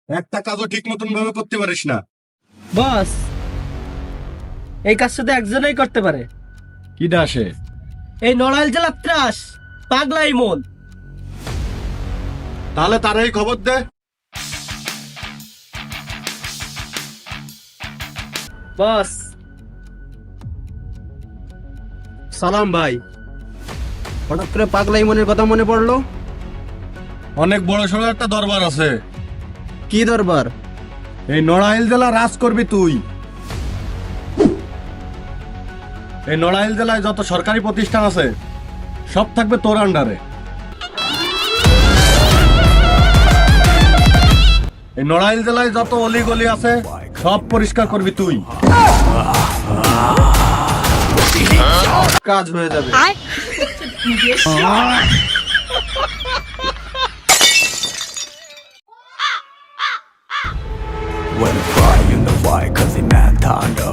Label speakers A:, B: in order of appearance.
A: একটা কাজও ঠিক মতন ভাবে করতে পারিস না।
B: বস, এই কাজ শুধু একজনেই করতে পারে।
A: কি ডাসে?
B: এই নড়াইল জেলার ত্রাস পাগলা ইমন।
A: তাহলে তারাই খবর দে।
B: বস,
C: সালাম ভাই, হঠাৎ করে পাগলা ইমনের কথা মনে পড়লো?
A: অনেক বড় সড়ো একটা দরবার আছে।
C: কি দরবার?
A: এই নড়াইল জেলা রাজ করবি তুই। এই নড়াইল জেলায় যত সরকারি প্রতিষ্ঠান আছে সব থাকবে তোর আন্ডারে। এই নড়াইল জেলায় যত অলি গলি আছে সব পরিষ্কার করবি তুই।
C: কাজ হয়ে যাবে।
D: When fly in the white, cause they man Tondo.